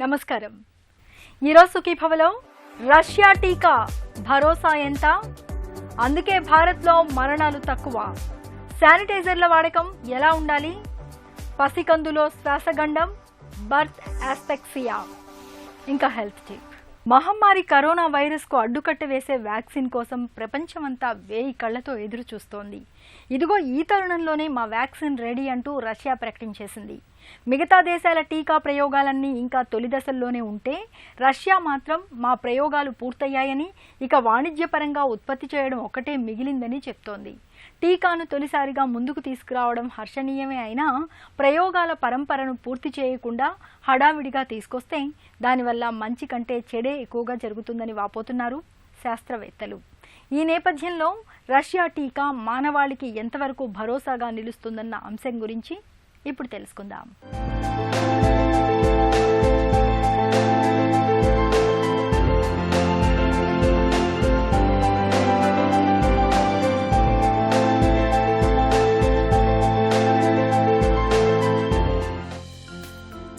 నమస్కారం. ఈరోజు సుఖీభవలో రష్యా టీకా భరోసా ఎంత, అందుకే భారత్లో మరణాలు తక్కువ, శానిటైజర్ల వాడకం ఎలా ఉండాలి, పసికందులో శ్వాసగండం, బర్త్ ఆస్పెక్సియా, ఇంకా హెల్త్ టిప్. మహమ్మారి కరోనా వైరస్కు అడ్డుకట్ట వేసే వ్యాక్సిన్ కోసం ప్రపంచమంతా 1000 కళ్లతో ఎదురు చూస్తోంది. ఇదిగో ఈ తరుణంలోనే మా వ్యాక్సిన్ రెడీ అంటూ రష్యా ప్రకటించేసింది. మిగతా దేశాల టీకా ప్రయోగాలన్నీ ఇంకా తొలి దశల్లోనే ఉంటే రష్యా మాత్రం మా ప్రయోగాలు పూర్తయ్యాయని, ఇక వాణిజ్యపరంగా ఉత్పత్తి చేయడం ఒక్కటే మిగిలిందని చెప్తోంది. టీకాను తొలిసారిగా ముందుకు తీసుకురావడం హర్షణీయమే అయినా ప్రయోగాల పరంపరను పూర్తి చేయకుండా హడావిడిగా తీసుకొస్తే దానివల్ల మంచి కంటే చెడే ఎక్కువగా జరుగుతుందని వాపోతున్నారు శాస్త్రవేత్తలు. ఈ నేపథ్యంలో రష్యా టీకా మానవాళికి ఎంతవరకు భరోసాగా నిలుస్తుందన్న అంశం గురించి ఇప్పుడు తెలుసుకుందాం.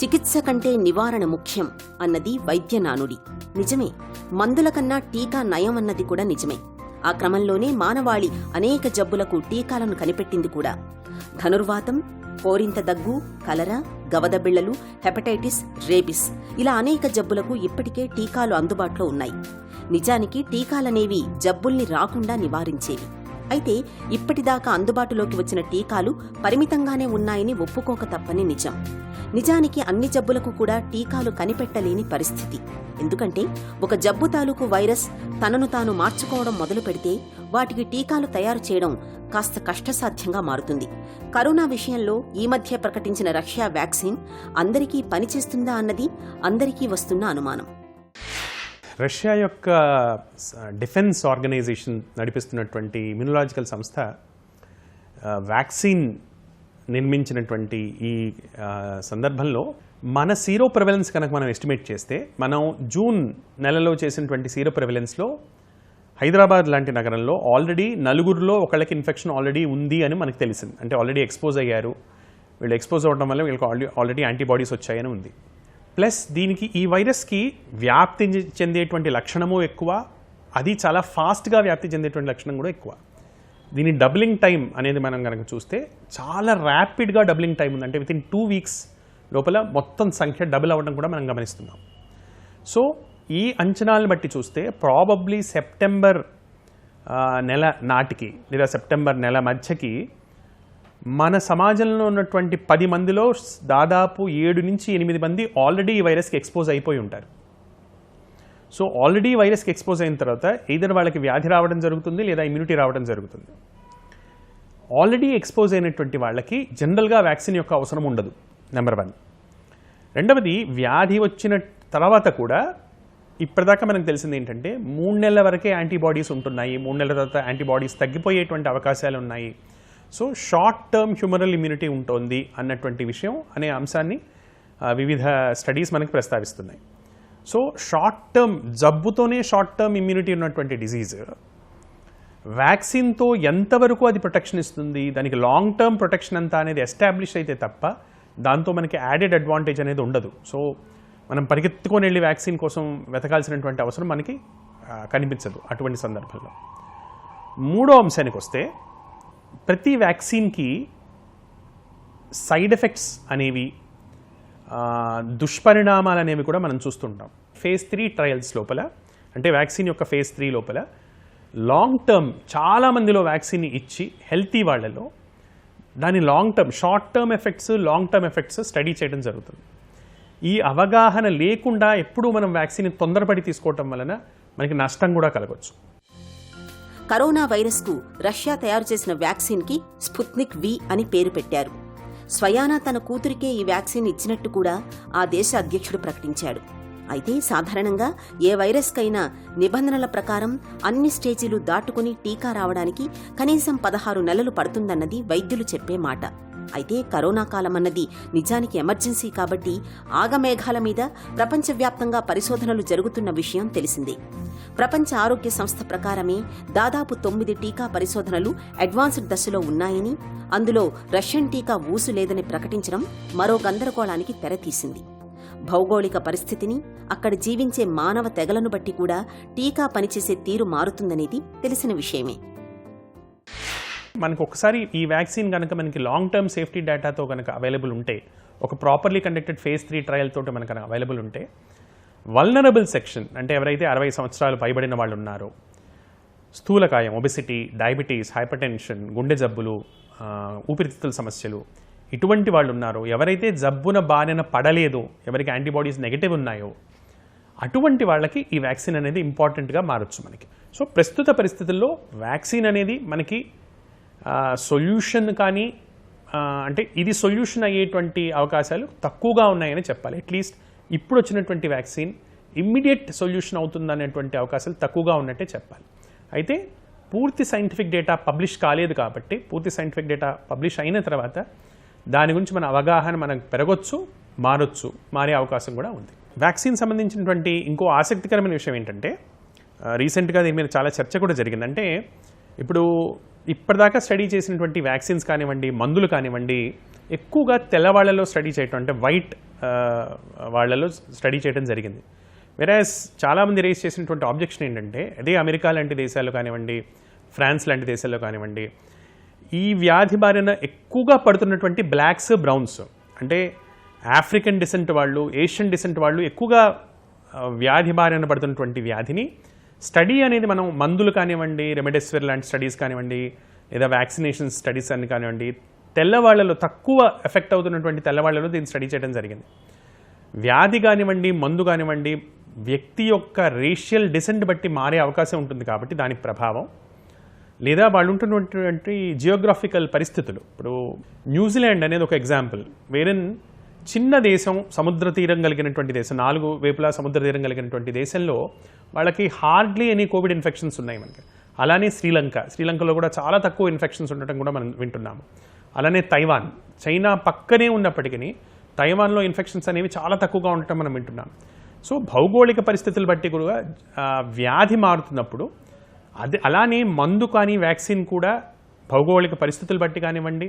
చికిత్స కంటే నివారణ ముఖ్యం అన్నది వైద్య నానుడి. నిజమే. మందుల కన్నా టీకా నయం అన్నది కూడా నిజమే. ఆ క్రమంలోనే మానవాళి అనేక జబ్బులకు టీకాలను కనిపెట్టింది కూడా. ధనుర్వాతం, కోరింత దగ్గు, కలరా, గవదబిళ్లలు, హెపటైటిస్, రేబిస్ ఇలా అనేక జబ్బులకు ఇప్పటికే టీకాలు అందుబాటులో ఉన్నాయి. నిజానికి టీకాలనేవి జబ్బుల్ని రాకుండా నివారించేవి. అయితే ఇప్పటిదాకా అందుబాటులోకి వచ్చిన టీకాలు పరిమితంగానే ఉన్నాయని ఒప్పుకోక తప్పని నిజం. నిజానికి అన్ని జబ్బులకు కూడా టీకాలు కనిపెట్టలేని పరిస్థితి. ఎందుకంటే ఒక జబ్బు తాలూకు వైరస్ తనను తాను మార్చుకోవడం మొదలు పెడితే వాటికి టీకాలు తయారు చేయడం కాస్త కష్టసాధ్యంగా మారుతుంది. కరోనా విషయంలో ఈ మధ్య ప్రకటించిన రష్యా వ్యాక్సిన్ అందరికీ పనిచేస్తుందా అన్నది అందరికీ వస్తున్న అనుమానం. రష్యా యొక్క డిఫెన్స్ ఆర్గనైజేషన్ నడిపిస్తున్నటువంటి ఇమ్యునలాజికల్ సంస్థ వ్యాక్సిన్ నిర్మించినటువంటి ఈ సందర్భంలో మన సీరో ప్రివెలెన్స్ కనుక మనం ఎస్టిమేట్ చేస్తే, మనం జూన్ నెలలో చేసినటువంటి సీరో ప్రివెలెన్స్లో హైదరాబాద్ లాంటి నగరంలో ఆల్రెడీ 4 ఒకళ్ళకి ఇన్ఫెక్షన్ ఆల్రెడీ ఉంది అని మనకు తెలిసింది. అంటే ఆల్రెడీ ఎక్స్పోజ్ అయ్యారు, వీళ్ళు ఎక్స్పోజ్ అవ్వడం వల్ల వీళ్ళకి ఆల్రెడీ యాంటీబాడీస్ వచ్చాయని ఉంది. ప్లస్ దీనికి ఈ వైరస్కి వ్యాప్తి చెందేటువంటి లక్షణము ఎక్కువ, అది చాలా ఫాస్ట్గా వ్యాప్తి చెందేటువంటి లక్షణం కూడా ఎక్కువ. దీని డబ్లింగ్ టైం అనేది మనం కనుక చూస్తే చాలా ర్యాపిడ్గా డబ్లింగ్ టైం ఉంది. అంటే వితిన్ 2 వీక్స్ లోపల మొత్తం సంఖ్య డబుల్ అవ్వడం కూడా మనం గమనిస్తున్నాం. సో ఈ అంచనాలను బట్టి చూస్తే ప్రాబబ్లీ సెప్టెంబర్ నెల నాటికి లేదా సెప్టెంబర్ నెల మధ్యకి మన సమాజంలో ఉన్నటువంటి 10 మందిలో దాదాపు 7 నుంచి 8 మంది ఆల్రెడీ ఈ వైరస్కి ఎక్స్పోజ్ అయిపోయి ఉంటారు. సో ఆల్రెడీ వైరస్కి ఎక్స్పోజ్ అయిన తర్వాత either వాళ్ళకి వ్యాధి రావడం జరుగుతుంది లేదా ఇమ్యూనిటీ రావడం జరుగుతుంది. ఆల్రెడీ ఎక్స్పోజ్ అయినటువంటి వాళ్ళకి జనరల్గా వ్యాక్సిన్ యొక్క అవసరం ఉండదు, నెంబర్ 1. రెండవది, వ్యాధి వచ్చిన తర్వాత కూడా ఇప్పటిదాకా మనకు తెలిసింది ఏంటంటే 3 నెలల వరకే యాంటీబాడీస్ ఉంటున్నాయి, 3 నెలల తర్వాత యాంటీబాడీస్ తగ్గిపోయేటువంటి అవకాశాలు ఉన్నాయి. So short term humoral immunity ఉంటుంది అన్నటువంటి విషయం అనే అంశాన్ని వివిధ స్టడీస్ మనకి ప్రస్తావిస్తున్నాయి. సో షార్ట్ టర్మ్ జబ్బుతోనే షార్ట్ టర్మ్ ఇమ్యూనిటీ ఉన్నటువంటి డిజీజ్ వ్యాక్సిన్తో ఎంతవరకు అది ప్రొటెక్షన్ ఇస్తుంది, దానికి లాంగ్ టర్మ్ ప్రొటెక్షన్ ఎంత అనేది ఎస్టాబ్లిష్ అయితే తప్ప దాంతో మనకి యాడెడ్ అడ్వాంటేజ్ అనేది ఉండదు. సో మనం పరిగెత్తుకొని వెళ్ళి వ్యాక్సిన్ కోసం వెతకాల్సినటువంటి అవసరం మనకి కనిపించదు అటువంటి సందర్భంలో. మూడో అంశానికి వస్తే, ప్రతి వ్యాక్సిన్కి సైడ్ ఎఫెక్ట్స్ అనేవి, దుష్పరిణామాలు అనేవి కూడా మనం చూస్తుంటాం. ఫేజ్ 3 ట్రయల్స్ లోపల, అంటే వ్యాక్సిన్ యొక్క ఫేజ్ 3 లోపల లాంగ్ టర్మ్ చాలామందిలో వ్యాక్సిన్ ఇచ్చి హెల్తీ వాళ్ళలో దాని long term, short term effects, long term effects study చేయడం జరుగుతుంది. ఈ అవగాహన లేకుండా ఎప్పుడూ మనం వ్యాక్సిన్ తొందరపడి తీసుకోవటం వలన మనకి నష్టం కూడా కలగవచ్చు. కరోనా వైరస్కు రష్యా తయారు చేసిన వ్యాక్సిన్కి స్పుత్నిక్ వి అని పేరు పెట్టారు. స్వయానా తన కూతురికే ఈ వ్యాక్సిన్ ఇచ్చినట్టు కూడా ఆ దేశ అధ్యక్షుడు ప్రకటించాడు. అయితే సాధారణంగా ఏ వైరస్కైనా నిబంధనల ప్రకారం అన్ని స్టేజీలు దాటుకుని టీకా రావడానికి కనీసం 16 నెలలు పడుతుందన్నది వైద్యులు చెప్పే మాట. అయితే కరోనా కాలమన్నది నిజానికి ఎమర్జెన్సీ కాబట్టి ఆగమేఘాల మీద ప్రపంచవ్యాప్తంగా పరిశోధనలు జరుగుతున్న విషయం తెలిసిందే. ప్రపంచ ఆరోగ్య సంస్థ ప్రకారమే దాదాపు 9 టీకా పరిశోధనలు అడ్వాన్స్డ్ దశలో ఉన్నాయని, అందులో రష్యన్ టీకా ఊసు లేదని ప్రకటించడం మరో గందరగోళానికి తెరతీసింది. భౌగోళిక పరిస్థితిని, అక్కడ జీవించే మానవ తెగలను బట్టి కూడా టీకా పనిచేసే తీరు మారుతుందనేది తెలిసిన విషయమే. మనకు ఒకసారి ఈ వ్యాక్సిన్ కనుక మనకి లాంగ్ టర్మ్ సేఫ్టీ డేటాతో కనుక అవైలబుల్ ఉంటే, ఒక ప్రాపర్లీ కండక్టెడ్ ఫేజ్ 3 ట్రయల్ తోటి మనకు అవైలబుల్ ఉంటే, వల్నరబుల్ సెక్షన్ అంటే ఎవరైతే 60 సంవత్సరాలు పైబడిన వాళ్ళు ఉన్నారో, స్థూలకాయం, ఒబెసిటీ, డయాబెటీస్, హైపర్ టెన్షన్, గుండె జబ్బులు, ఊపిరితిత్తుల సమస్యలు, ఇటువంటి వాళ్ళు ఉన్నారో, ఎవరైతే జబ్బున బారిన పడలేదో, ఎవరికి యాంటీబాడీస్ నెగిటివ్ ఉన్నాయో, అటువంటి వాళ్ళకి ఈ వ్యాక్సిన్ అనేది ఇంపార్టెంట్గా మారచ్చు మనకి. సో ప్రస్తుత పరిస్థితుల్లో వ్యాక్సిన్ అనేది మనకి సొల్యూషన్ కానీ అంటే ఇది సొల్యూషన్ అయ్యేటువంటి అవకాశాలు తక్కువగా ఉన్నాయని చెప్పాలి. అట్లీస్ట్ ఇప్పుడు వచ్చినటువంటి వ్యాక్సిన్ ఇమ్మీడియట్ సొల్యూషన్ అవుతుందనేటువంటి అవకాశాలు తక్కువగా ఉన్నట్టే చెప్పాలి. అయితే పూర్తి సైంటిఫిక్ డేటా పబ్లిష్ కాలేదు కాబట్టి, పూర్తి సైంటిఫిక్ డేటా పబ్లిష్ అయిన తర్వాత దాని గురించి మన అవగాహన మనకు పెరగొచ్చు, మారే అవకాశం కూడా ఉంది. వ్యాక్సిన్ సంబంధించినటువంటి ఇంకో ఆసక్తికరమైన విషయం ఏంటంటే, రీసెంట్గా దీని మీద చాలా చర్చ కూడా జరిగింది. అంటే ఇప్పుడు ఇప్పటిదాకా స్టడీ చేసినటువంటి వ్యాక్సిన్స్ కానివ్వండి, మందులు కానివ్వండి, ఎక్కువగా తెల్లవాళ్లలో స్టడీ చేయటం, అంటే వైట్ వాళ్లలో స్టడీ చేయడం జరిగింది. వెరాస్ చాలామంది రేస్ చేసినటువంటి ఆబ్జెక్షన్ ఏంటంటే, అదే అమెరికా లాంటి దేశాల్లో కానివ్వండి, ఫ్రాన్స్ లాంటి దేశాల్లో కానివ్వండి, ఈ వ్యాధి బారిన ఎక్కువగా పడుతున్నటువంటి బ్లాక్స్, బ్రౌన్స్, అంటే ఆఫ్రికన్ డిసెంట్ వాళ్ళు, ఏషియన్ డిసెంట్ వాళ్ళు ఎక్కువగా వ్యాధి బారిన పడుతున్నటువంటి వ్యాధిని స్టడీ అనేది మనం మందులు కానివ్వండి, రెమెడెసివిర్ లాంటి స్టడీస్ కానివ్వండి, లేదా వ్యాక్సినేషన్ స్టడీస్ అని కానివ్వండి, తెల్లవాళ్లలో తక్కువ ఎఫెక్ట్ అవుతున్నటువంటి తెల్లవాళ్లలో దీన్ని స్టడీ చేయడం జరిగింది. వ్యాధి కానివ్వండి, మందు కానివ్వండి, వ్యక్తి యొక్క రేషియల్ డిసెంట్ బట్టి మారే అవకాశం ఉంటుంది కాబట్టి దాని ప్రభావం, లేదా వాళ్ళు ఉంటున్నటువంటి జియోగ్రాఫికల్ పరిస్థితులు. ఇప్పుడు న్యూజిలాండ్ అనేది ఒక ఎగ్జాంపుల్, వేరెన్ చిన్న దేశం, సముద్ర తీరం కలిగినటువంటి దేశం, 4 వైపులా సముద్ర తీరం కలిగినటువంటి దేశంలో వాళ్ళకి హార్డ్లీ ఎనీ కోవిడ్ ఇన్ఫెక్షన్స్ ఉన్నాయి మనకి. అలానే శ్రీలంకలో కూడా చాలా తక్కువ ఇన్ఫెక్షన్స్ ఉండటం కూడా మనం వింటున్నాము. అలానే తైవాన్, చైనా పక్కనే ఉన్నప్పటికీ తైవాన్లో ఇన్ఫెక్షన్స్ అనేవి చాలా తక్కువగా ఉండటం మనం వింటున్నాం. సో భౌగోళిక పరిస్థితులు బట్టి కూడా వ్యాధి మారుతున్నప్పుడు అది, అలానే మందు కానీ వ్యాక్సిన్ కూడా భౌగోళిక పరిస్థితులు బట్టి కానివ్వండి,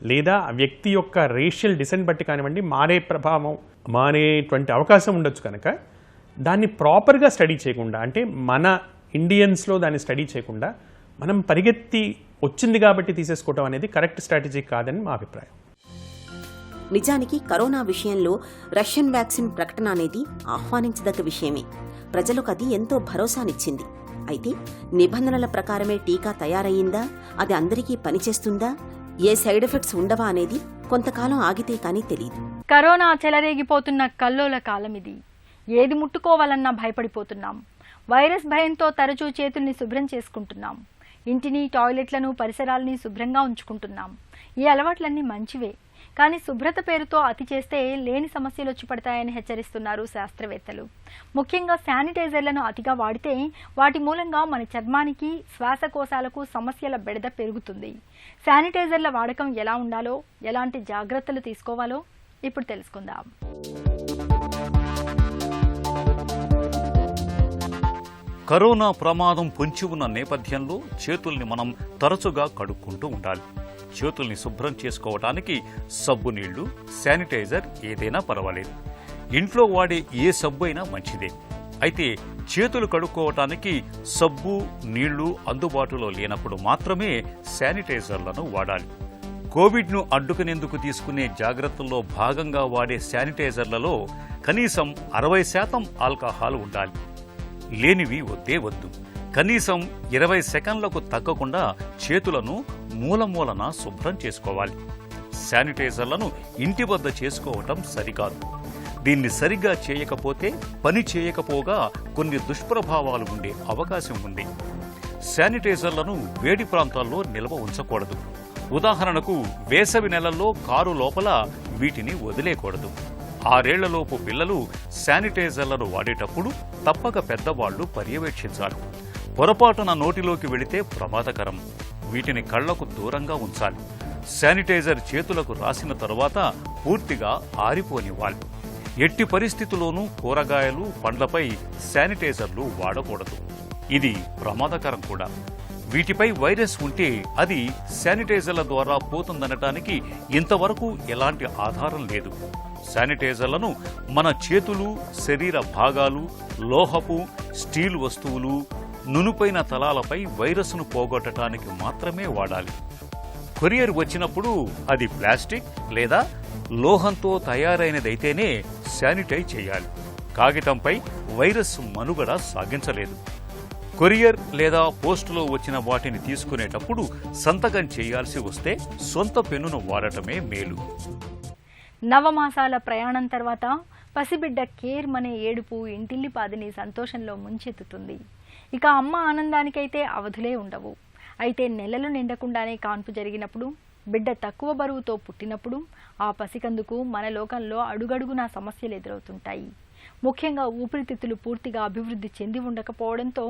లేదా వ్యక్తి యొక్క రేషియల్ డిసెంట్ బట్టి కానివ్వండి, మారేటువంటి అవకాశం ఉండొచ్చు. కనుక దాన్ని ప్రాపర్గా స్టడీ చేయకుండా, అంటే మన ఇండియన్స్లో దాన్ని స్టడీ చేయకుండా మనం పరిగెత్తి వచ్చింది కాబట్టి తీసేసుకోవటం అనేది కరెక్ట్ స్ట్రాటజీ కాదని మా అభిప్రాయం. నిజానికి కరోనా విషయంలో రష్యన్ వ్యాక్సిన్ ప్రకటన అనేది ఆహ్వానించదగ్గ విషయమే. ప్రజలకు అది ఎంతో భరోసానిచ్చింది. అయితే నిబంధనల ప్రకారమే టీకా తయారయ్యిందా, అది అందరికీ పనిచేస్తుందా, ఏ సైడ్ ఎఫెక్ట్స్ ఉండవా అనేది కొంతకాలం ఆగితే కానీ తెలియదు. కరోనా చెలరేగిపోతున్న కల్లోల కాలం ఇది. ఏది ముట్టుకోవాలన్నా భయపడిపోతున్నాం. వైరస్ భయంతో తరచూ చేతుల్ని శుభ్రం చేసుకుంటున్నాం. ఇంటిని, టాయిలెట్లను, పరిసరాలని శుభ్రంగా ఉంచుకుంటున్నాం. ఈ అలవాట్లన్నీ మంచివే, కానీ శుభ్రత పేరుతో అతి చేస్తే లేని సమస్యలు వచ్చి పడతాయని హెచ్చరిస్తున్నారు శాస్త్రవేత్తలు. ముఖ్యంగా శానిటైజర్లను అతిగా వాడితే వాటి మూలంగా మన చర్మానికి, శ్వాసకోశాలకు సమస్యల బెడద పెరుగుతుంది. శానిటైజర్ల వాడకం ఎలా ఉండాలో, ఎలాంటి జాగ్రత్తలు తీసుకోవాలో ఇప్పుడు తెలుసుకుందాం. కరోనా ప్రమాదం పొంచి ఉన్న నేపథ్యంలో చేతుల్ని మనం తరచుగా కడుక్కుంటూ ఉండాలి. చేతుల్ని శుభ్రం చేసుకోవడానికి సబ్బు నీళ్లు, శానిటైజర్ ఏదైనా పర్వాలేదు. ఇంట్లో వాడే ఏ సబ్బు అయినా మంచిదే. అయితే చేతులు కడుక్కోవటానికి సబ్బు, నీళ్లు అందుబాటులో లేనప్పుడు మాత్రమే శానిటైజర్లను వాడాలి. కోవిడ్ను అడ్డుకునేందుకు తీసుకునే జాగ్రత్తల్లో భాగంగా వాడే శానిటైజర్లలో కనీసం 60% ఆల్కహాల్ ఉండాలి. లేనివి వద్దే వద్దు. కనీసం 20 సెకండ్లకు తగ్గకుండా చేతులను మూలమూలన శుభ్రం చేసుకోవాలి. శానిటైజర్లను ఇంటి వద్ద చేసుకోవటం సరికాదు. దీన్ని సరిగ్గా చేయకపోతే పని చేయకపోగా కొన్ని దుష్ప్రభావాలు ఉండే అవకాశం ఉంది. శానిటైజర్లను వేడి ప్రాంతాల్లో నిల్వ ఉంచకూడదు. ఉదాహరణకు వేసవి నెలల్లో కారు లోపల వీటిని వదిలేయకూడదు. 6 ఏళ్లలోపు పిల్లలు శానిటైజర్లను వాడేటప్పుడు తప్పక పెద్దవాళ్లు పర్యవేక్షించాలి. పొరపాటున నోటిలోకి వెళితే ప్రమాదకరం. వీటిని కళ్లకు దూరంగా ఉంచాలి. శానిటైజర్ చేతులకు రాసిన తరువాత పూర్తిగా ఆరిపోనివ్వాలి. ఎట్టి పరిస్థితుల్లోనూ కూరగాయలు, పండ్లపై శానిటైజర్లు వాడకూడదు. ఇది ప్రమాదకరం కూడా. వీటిపై వైరస్ ఉంటే అది శానిటైజర్ల ద్వారా పోతుందనటానికి ఇంతవరకు ఎలాంటి ఆధారం లేదు. శానిటైజర్లను మన చేతులు, శరీర భాగాలు, లోహపు, స్టీల్ వస్తువులు, నునుపైన తలాలపై వైరస్ను పోగొట్టడానికి మాత్రమే వాడాలి. కొరియర్ వచ్చినప్పుడు అది ప్లాస్టిక్ లేదా లోహంతో తయారైనదైతేనే శానిటైజ్ చేయాలి. కాగితంపై వైరస్ మనుగడ సాగించలేదు. కొరియర్ లేదా పోస్టులో వచ్చిన వాటిని తీసుకునేటప్పుడు సంతకం చేయాల్సి వస్తే సొంత పెన్నును వాడటమే మేలు. నవమాసాల ప్రయాణం తర్వాత పసిబిడ్డ కేర్మనే ఏడుపు ఇంటిల్లిపాదిని సంతోషంలో ముంచెత్తుతుంది. ఇక అమ్మ ఆనందానికైతే అవధులే ఉండవు. అయితే నెలలు నిండకుండానే కాన్పు జరిగినప్పుడు, బిడ్డ తక్కువ బరువుతో పుట్టినప్పుడు ఆ పసికందుకు మన లోకంలో అడుగడుగునా సమస్యలు ఎదురవుతుంటాయి. ముఖ్యంగా ఊపిరితిత్తులు పూర్తిగా అభివృద్ధి చెంది ఉండకపోవడంతో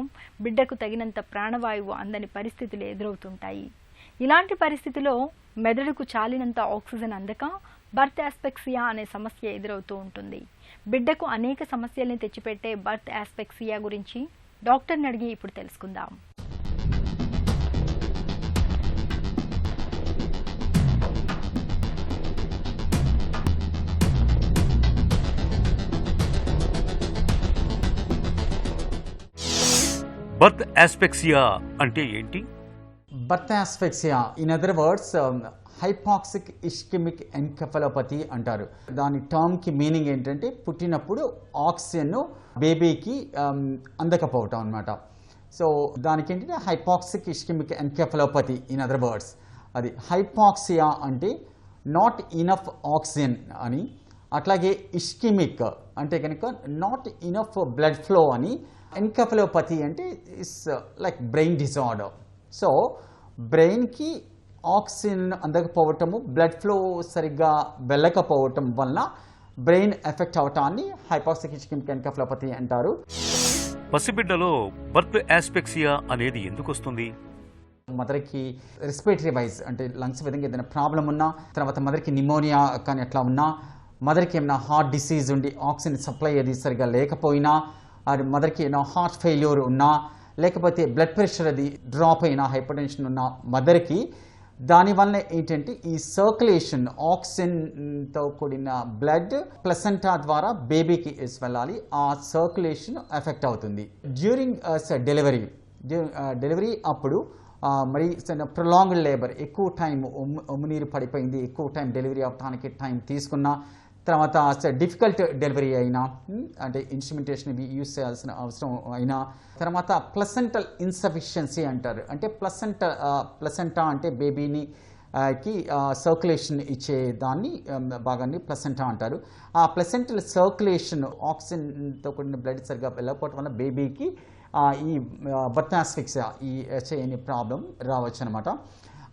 బిడ్డకు తగినంత ప్రాణవాయువు అందని పరిస్థితులు ఎదురవుతుంటాయి. ఇలాంటి పరిస్థితిలో మెదడుకు చాలినంత ఆక్సిజన్ అందక బర్త్ ఆస్పెక్సియా అనే సమస్య ఎదురవుతూ ఉంటుంది. బిడ్డకు అనేక సమస్యల్ని తెచ్చిపెట్టే బర్త్ ఆస్పెక్సియా గురించి డాక్టర్ని అడిగి ఇప్పుడు తెలుసుకుందాం. బర్త్ ఆస్పెక్సియా అంటే ఏంటి? Birth asphyxia, in other words hypoxic ischemic encephalopathy అంటారు. దాని టర్మ్కి మీనింగ్ ఏంటంటే పుట్టినప్పుడు ఆక్సిజన్ బేబీకి అందకపోవటం అనమాట. సో దానికి ఏంటంటే hypoxic ischemic encephalopathy, in other words. అది హైపాక్సియా అంటే నాట్ ఇనఫ్ ఆక్సిజన్ అని, అట్లాగే ఇష్కెమిక్ అంటే కనుక నాట్ ఇనఫ్ బ్లడ్ ఫ్లో అని, ఎన్కెఫలోపతి అంటే is like brain disorder. So బ్రెయిన్కి ఆక్సిజన్ అందకపోవటము, బ్లడ్ ఫ్లో సరిగ్గా వెళ్ళకపోవటం వలన బ్రెయిన్ ఎఫెక్ట్ అవటాన్ని హైపాక్సిక్ ఇష్కెమిక్ ఎన్కెఫలోపతి అంటారు. పసిబిడ్డలో బర్త్ ఆస్పెక్సియా అనేది ఎందుకు వస్తుంది? మదర్కి రెస్పిరేటరీ వైజ్ అంటే లంగ్స్ విధంగా ఏదైనా ప్రాబ్లం ఉన్నా, తర్వాత మదర్కి నిమోనియా కానీ అట్లా ఉన్నా, మదర్కి ఏమైనా హార్ట్ డిసీజ్ ఉండి ఆక్సిజన్ సప్లై అది సరిగా లేకపోయినా, అది మదర్కి ఏమైనా హార్ట్ ఫెయిల్యూర్ ఉన్నా, లేకపోతే బ్లడ్ ప్రెషర్ అది డ్రాప్ అయినా, హైపర్ టెన్షన్ ఉన్న మదర్కి దానివల్ల ఏంటంటే ఈ సర్క్యులేషన్ ఆక్సిజన్తో కూడిన బ్లడ్ ప్లసెంటా ద్వారా బేబీకి వెళ్ళాలి. ఆ సర్క్యులేషన్ ఎఫెక్ట్ అవుతుంది. డ్యూరింగ్ డెలివరీ అప్పుడు మరి ప్రొలాంగ్డ్ లేబర్, ఎక్కువ టైం ఉమ్మునీరు పడిపోయింది, ఎక్కువ టైం డెలివరీ అవటానికి టైం తీసుకున్నా, తర్వాత డిఫికల్ట్ డెలివరీ అయినా, అంటే ఇన్స్ట్రుమెంటేషన్ యూజ్ చేయాల్సిన అవసరం అయినా, తర్వాత ప్లసెంటల్ ఇన్సఫిషియన్సీ అంటారు. అంటే ప్లసెంటా అంటే బేబీని కి సర్క్యులేషన్ ఇచ్చే దాన్ని భాగాన్ని ప్లసెంటా అంటారు. ఆ ప్లసెంటల్ సర్క్యులేషన్ ఆక్సిజన్తో కూడిన బ్లడ్ సరిగ్గా వెళ్ళకపోవటం వల్ల బేబీకి ఈ బర్త్ ఆస్ఫిక్సియా, ఈ హెచ్ఐఎన్ ప్రాబ్లం రావచ్చు అనమాట.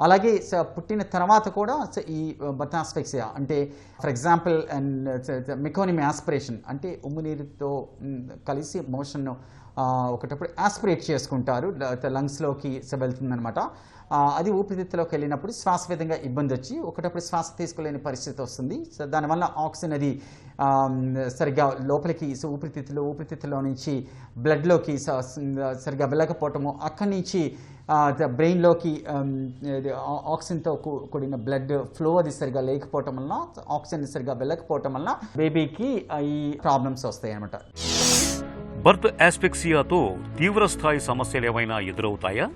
అలాగే పుట్టిన తర్వాత కూడా ఈ బర్త్ ఆస్ఫిక్సియా అంటే ఫర్ ఎగ్జాంపుల్ మెకోనిమ్ ఆస్పిరేషన్ అంటే ఉమ్మునీరుతో కలిసి మోషన్ను ఒకటప్పుడు ఆస్పిరేట్ చేసుకుంటారు, లంగ్స్లోకి వెళ్తుందనమాట. అది ఊపిరితిత్తులోకి వెళ్ళినప్పుడు శ్వాస విధంగా ఇబ్బంది వచ్చి ఒకటప్పుడు శ్వాస తీసుకోలేని పరిస్థితి వస్తుంది. సో దానివల్ల ఆక్సిజన్ అది సరిగ్గా లోపలికి ఊపిరితిత్తులో నుంచి బ్లడ్లోకి సరిగ్గా వెళ్ళకపోవటము, అక్కడి నుంచి బ్రెయిన్లోకి ఆక్సిజన్తో కూడిన బ్లడ్ ఫ్లో అది సరిగా లేకపోవటం వల్ల, ఆక్సిజన్ సరిగా వెళ్ళకపోవటం వల్ల బేబీకి ఈ ప్రాబ్లమ్స్ వస్తాయి అన్నమాట. బర్త్ ఆస్ఫిక్సియాతో తీవ్రస్థాయి సమస్యలు ఏమైనా ఎదురవుతాయా?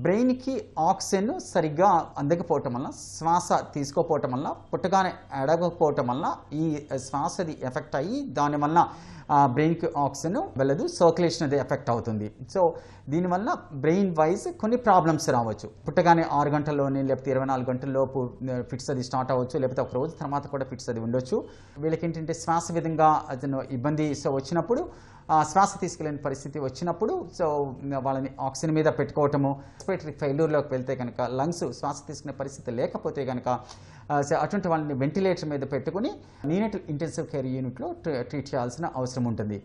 బ్రెయిన్కి ఆక్సిజన్ సరిగ్గా అందకపోవటం వల్ల, శ్వాస తీసుకోపోవటం వల్ల, పుట్టగానే అడగకపోవటం వల్ల ఈ శ్వాసది ఎఫెక్ట్ అయ్యి దానివల్ల బ్రెయిన్కి ఆక్సిజన్ వెళ్ళదు, సర్క్యులేషన్ అది ఎఫెక్ట్ అవుతుంది. సో దీనివల్ల బ్రెయిన్ వైజ్ కొన్ని ప్రాబ్లమ్స్ రావచ్చు. పుట్టగానే 6 గంటల్లోనే లేకపోతే 24 గంటల్లోపు ఫిట్స్ అది స్టార్ట్ అవ్వచ్చు, లేకపోతే ఒక రోజు తర్వాత కూడా ఫిట్స్ అది ఉండొచ్చు. వీళ్ళకి ఏంటంటే శ్వాస విధంగా అతను ఇబ్బంది వచ్చినప్పుడు, శ్వాస తీసుకెళ్ళిన పరిస్థితి వచ్చినప్పుడు, సో వాళ్ళని ఆక్సిజన్ మీద పెట్టుకోవటము, రెస్పిరేటరీ ఫెయిల్యూర్లోకి వెళ్తే కనుక, లంగ్స్ శ్వాస తీసుకునే పరిస్థితి లేకపోతే కనుక అటువంటి వాళ్ళని వెంటిలేటర్ మీద పెట్టుకుని నీనటల్ ఇంటెన్సివ్ కేర్ యూనిట్లో ట్రీట్ చేయాల్సిన అవసరం ఉంటుంది.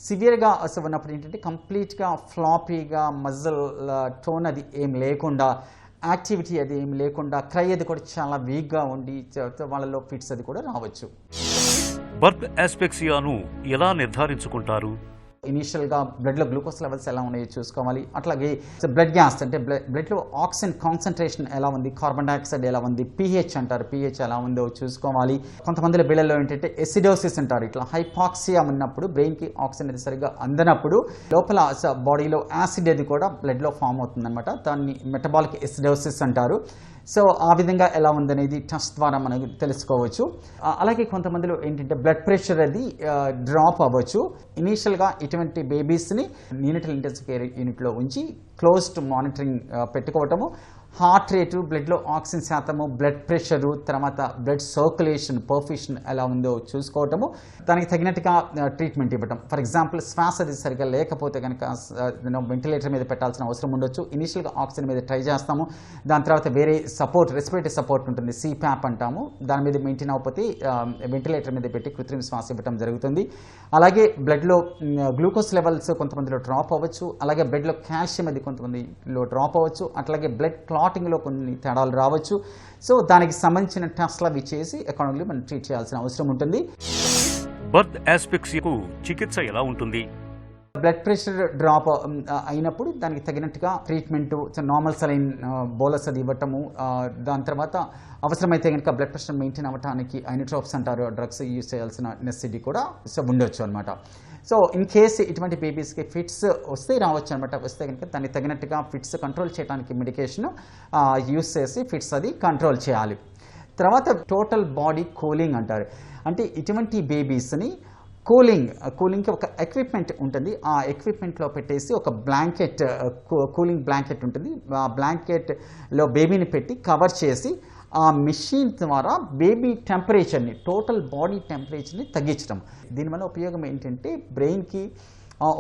సివియర్గా ఉన్నప్పుడు ఏంటంటే కంప్లీట్గా ఫ్లాపీగా మజిల్ టోన్ అది ఏం లేకుండా, యాక్టివిటీ అది ఏం లేకుండా, క్రై అది కూడా చాలా వీక్గా ఉండి వాళ్ళలో ఫిట్స్ అది కూడా రావచ్చు. బర్త్ ఆస్ఫిక్సియాను ఎలా నిర్ధారించుకుంటారు? ఇనీషియల్గా బ్లడ్లో గ్లూకోజ్ లెవెల్స్ ఎలా ఉన్నాయో చూసుకోవాలి. అట్లాగే బ్లడ్ గ్యాస్ అంటే బ్లడ్లో ఆక్సిజన్ కాన్సన్ట్రేషన్ ఎలా ఉంది, కార్బన్ డైఆక్సైడ్ ఎలా ఉంది, pH అంటారు, pH ఎలా ఉందో చూసుకోవాలి. కొంతమంది బిళ్ళల్లో ఏంటంటే ఎసిడోసిస్ అంటారు. ఇట్లా హైపాక్సియా ఉన్నప్పుడు బ్రెయిన్కి ఆక్సిజన్ అది సరిగ్గా అందనప్పుడు లోపల బాడీలో యాసిడ్ అది కూడా బ్లడ్లో ఫామ్ అవుతుందన్నమాట. దాన్ని మెటబాలిక్ ఎసిడోసిస్ అంటారు. సో ఆ విధంగా ఎలా ఉందనేది టెస్ట్ ద్వారా మనకు తెలుసుకోవచ్చు. అలాగే కొంతమందిలో ఏంటంటే బ్లడ్ ప్రెషర్ అది డ్రాప్ అవ్వచ్చు. ఇనీషియల్గా ఇటువంటి బేబీస్ని న్యూనిటల్ ఇంటెన్సివ్ కేర్ యూనిట్లో ఉంచి క్లోజ్డ్ మానిటరింగ్ పెట్టుకోవటము, హార్ట్ రేటు, బ్లడ్లో ఆక్సిజన్ శాతము, బ్లడ్ ప్రెషరు, తర్వాత బ్లడ్ సర్క్యులేషన్ పర్ఫ్యూషన్ ఎలా ఉందో చూసుకోవటము, దానికి తగినట్టుగా ట్రీట్మెంట్ ఇవ్వటం. ఫర్ ఎగ్జాంపుల్ శ్వాస అది సరిగ్గా లేకపోతే కనుక వెంటిలేటర్ మీద పెట్టాల్సిన అవసరం ఉండొచ్చు. ఇనీషియల్గా ఆక్సిజన్ మీద ట్రై చేస్తాము. దాని తర్వాత వేరే సపోర్ట్, రెస్పిరేటరీ సపోర్ట్ ఉంటుంది, CPAP అంటాము. దాని మీద మెయింటైన్ అవ్వకపోతే వెంటిలేటర్ మీద పెట్టి కృత్రిమ శ్వాస ఇవ్వటం జరుగుతుంది. అలాగే బ్లడ్లో గ్లూకోజ్ లెవెల్స్ కొంతమందిలో డ్రాప్ అవ్వచ్చు. అలాగే బ్లడ్లో కాల్షియం అది కొంతమందిలో డ్రాప్ అవ్వచ్చు. అట్లాగే బ్లడ్ క్లాటింగ్లో కొన్ని తేడాలు రావచ్చు. సో దానికి సంబంధించిన టెస్ట్లు అవి చేసి అకార్డింగ్లీ మనం ట్రీట్ చేయాల్సిన అవసరం ఉంటుంది. బర్త్ ఆస్ఫిక్సియాకు చికిత్స ఎలా ఉంటుంది? బ్లడ్ ప్రెషర్ డ్రాప్ అయినప్పుడు దానికి తగినట్టుగా ట్రీట్మెంట్, నార్మల్ సలైన్ బోలస్ అది ఇవ్వటము, దాని తర్వాత అవసరమైతే కనుక బ్లడ్ ప్రెషర్ మెయింటైన్ అవ్వడానికి ఐనోట్రోప్స్ అంటారు, డ్రగ్స్ యూజ్ చేయాల్సిన నెసెసిటీ కూడా ఉండొచ్చు అనమాట. సో ఇన్ కేస్ ఇటువంటి బేబీస్కి ఫిట్స్ వస్తే రావచ్చు అనమాట. వస్తే కనుక దానికి తగినట్టుగా ఫిట్స్ కంట్రోల్ చేయడానికి మెడికేషన్ యూజ్ చేసి ఫిట్స్ అది కంట్రోల్ చేయాలి. తర్వాత టోటల్ బాడీ కూలింగ్ అంటారు. అంటే ఇటువంటి బేబీస్ని కూలింగ్కి ఒక ఎక్విప్మెంట్ ఉంటుంది. ఆ ఎక్విప్మెంట్లో పెట్టేసి ఒక బ్లాంకెట్, కూలింగ్ బ్లాంకెట్ ఉంటుంది. ఆ బ్లాంకెట్లో బేబీని పెట్టి కవర్ చేసి ఆ మెషిన్ ద్వారా బేబీ టెంపరేచర్ని, టోటల్ బాడీ టెంపరేచర్ని తగ్గించడం. దీనివల్ల ఉపయోగం ఏంటంటే బ్రెయిన్కి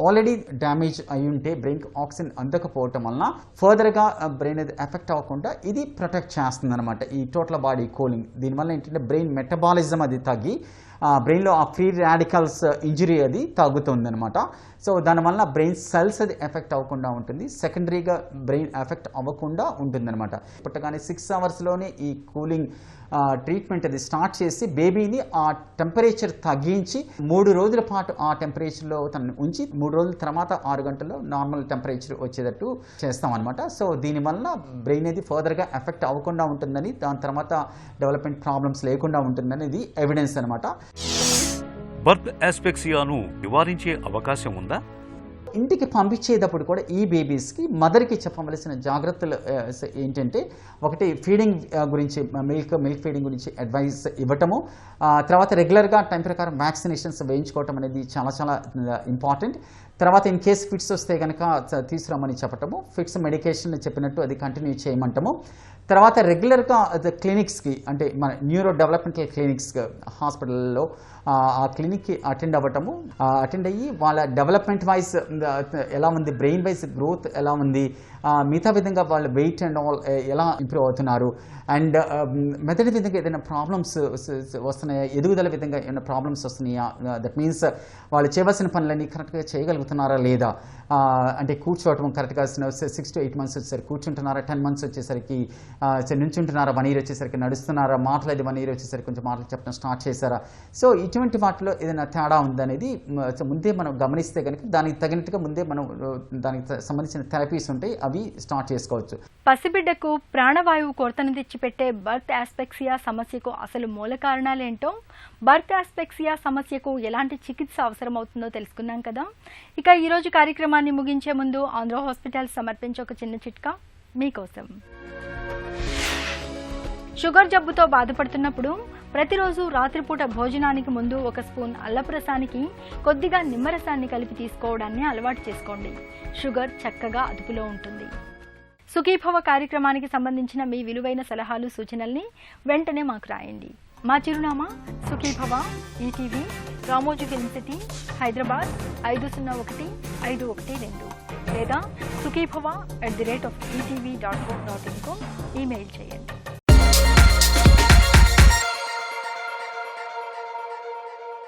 ఆల్రెడీ డ్యామేజ్ అయి ఉంటే బ్రెయిన్కి ఆక్సిజన్ అందకపోవటం వలన ఫర్దర్గా బ్రెయిన్ అది ఎఫెక్ట్ అవ్వకుండా ఇది ప్రొటెక్ట్ చేస్తుంది అనమాట, ఈ టోటల్ బాడీ కూలింగ్. దీనివల్ల ఏంటంటే బ్రెయిన్ మెటబాలిజం అది తగ్గి బ్రెయిన్లో ఆ ఫ్రీ రాడికల్స్ ఇంజరీ అది తగ్గుతుంది అనమాట. సో దానివల్ల బ్రెయిన్ సెల్స్ అది ఎఫెక్ట్ అవ్వకుండా ఉంటుంది, సెకండరీగా బ్రెయిన్ ఎఫెక్ట్ అవ్వకుండా ఉంటుంది అనమాట. పుట్టగానే 6 అవర్స్లోనే ఈ కూలింగ్ ట్రీట్మెంట్ అది స్టార్ట్ చేసి బేబీని ఆ టెంపరేచర్ తగ్గించి 3 రోజుల పాటు ఆ టెంపరేచర్లో తను ఉంచి 3 రోజుల తర్వాత 6 గంటల్లో నార్మల్ టెంపరేచర్ వచ్చేటట్టు చేస్తాం అనమాట. సో దీనివల్ల బ్రెయిన్ అది ఫర్దర్గా ఎఫెక్ట్ అవ్వకుండా ఉంటుందని, దాని తర్వాత డెవలప్మెంట్ ప్రాబ్లమ్స్ లేకుండా ఉంటుందని ఇది ఎవిడెన్స్ అనమాట. బర్త్ ఆస్ఫిక్సియాను నివారించే అవకాశం ఉందా? ఇంటికి పంపించేటప్పుడు కూడా ఈ బేబీస్కి మదర్కి చెప్పవలసిన జాగ్రత్తలు ఏంటంటే, ఒకటి ఫీడింగ్ గురించి, మిల్క్ ఫీడింగ్ గురించి అడ్వైస్ ఇవ్వటము, తర్వాత రెగ్యులర్గా టైం ప్రకారం వ్యాక్సినేషన్స్ వేయించుకోవటం అనేది చాలా చాలా ఇంపార్టెంట్. తర్వాత ఇన్ కేస్ ఫిట్స్ వస్తే కనుక తీసుకురామని చెప్పటము, ఫిట్స్ మెడికేషన్ చెప్పినట్టు అది కంటిన్యూ చేయమంటాము. తర్వాత రెగ్యులర్గా క్లినిక్స్కి, అంటే మన న్యూరో డెవలప్మెంటల్ క్లినిక్స్ హాస్పిటల్లో ఆ క్లినిక్కి అటెండ్ అవ్వటము, అటెండ్ అయ్యి వాళ్ళ డెవలప్మెంట్ వైజ్ ఎలా ఉంది, బ్రెయిన్ వైజ్ గ్రోత్ ఎలా ఉంది, మిగతా విధంగా వాళ్ళ వెయిట్ అండ్ ఆల్ ఎలా ఇంప్రూవ్ అవుతున్నారు, అండ్ మెదడు విధంగా ఏదైనా ప్రాబ్లమ్స్ వస్తున్నాయా, ఎదుగుదల విధంగా ఏమైనా ప్రాబ్లమ్స్ వస్తున్నాయా, దట్ మీన్స్ వాళ్ళు చేయవలసిన పనులన్నీ కరెక్ట్గా చేయగలుగుతున్నారా లేదా, అంటే కూర్చోవటం కరెక్ట్గా 6 to 8 months వచ్చేసరికి కూర్చుంటున్నారా, 10 months వచ్చేసరికి నుంచుంటున్నారా, 1 year వచ్చేసరికి నడుస్తున్నారా, మాటలు అది 1 year వచ్చేసరికి కొంచెం మాటలు చెప్పడం స్టార్ట్ చేశారా. సో ఇటువంటి వాటిలో ఏదైనా తేడా ఉందనేది ముందే మనం గమనిస్తే కనుక దానికి తగినట్టుగా ముందే మనం దానికి సంబంధించిన థెరపీస్ ఉంటాయి, అవి స్టార్ట్ చేసుకోవచ్చు. పసిబిడ్డకు ప్రాణవాయువు కొరతను తెచ్చిపెట్టే బర్త్ ఆస్ఫిక్సియా సమస్యకు అసలు మూల కారణాలేంటో, బర్త్ ఆస్ఫిక్సియా సమస్యకు ఎలాంటి చికిత్స అవసరమవుతుందో తెలుసుకున్నాం కదా. ఇక ఈరోజు కార్యక్రమాన్ని ముగించే ముందు ఆంధ్ర హాస్పిటల్ సమర్పించే ఒక చిన్న చిట్కా మీకోసం. షుగర్ జబ్బుతో బాధపడుతున్నప్పుడు ప్రతిరోజు రాత్రిపూట భోజనానికి ముందు 1 స్పూన్ అల్లప్రసానికి కొద్దిగా నిమ్మరసాన్ని కలిపి తీసుకోవడాన్ని అలవాటు చేసుకోండి. షుగర్ చక్కగా అదుపులో ఉంటుంది. సుఖీభవ కార్యక్రమానికి సంబంధించిన మీ విలువైన సలహాలు, సూచనల్ని వెంటనే మాకు రాయండి. మా చిరునామా Sukhibhava, ETV, Ramoji film city, Hyderabad 501512 లేదా sukhibhava@etv.co.in కు ఈమెయిల్ చేయండి.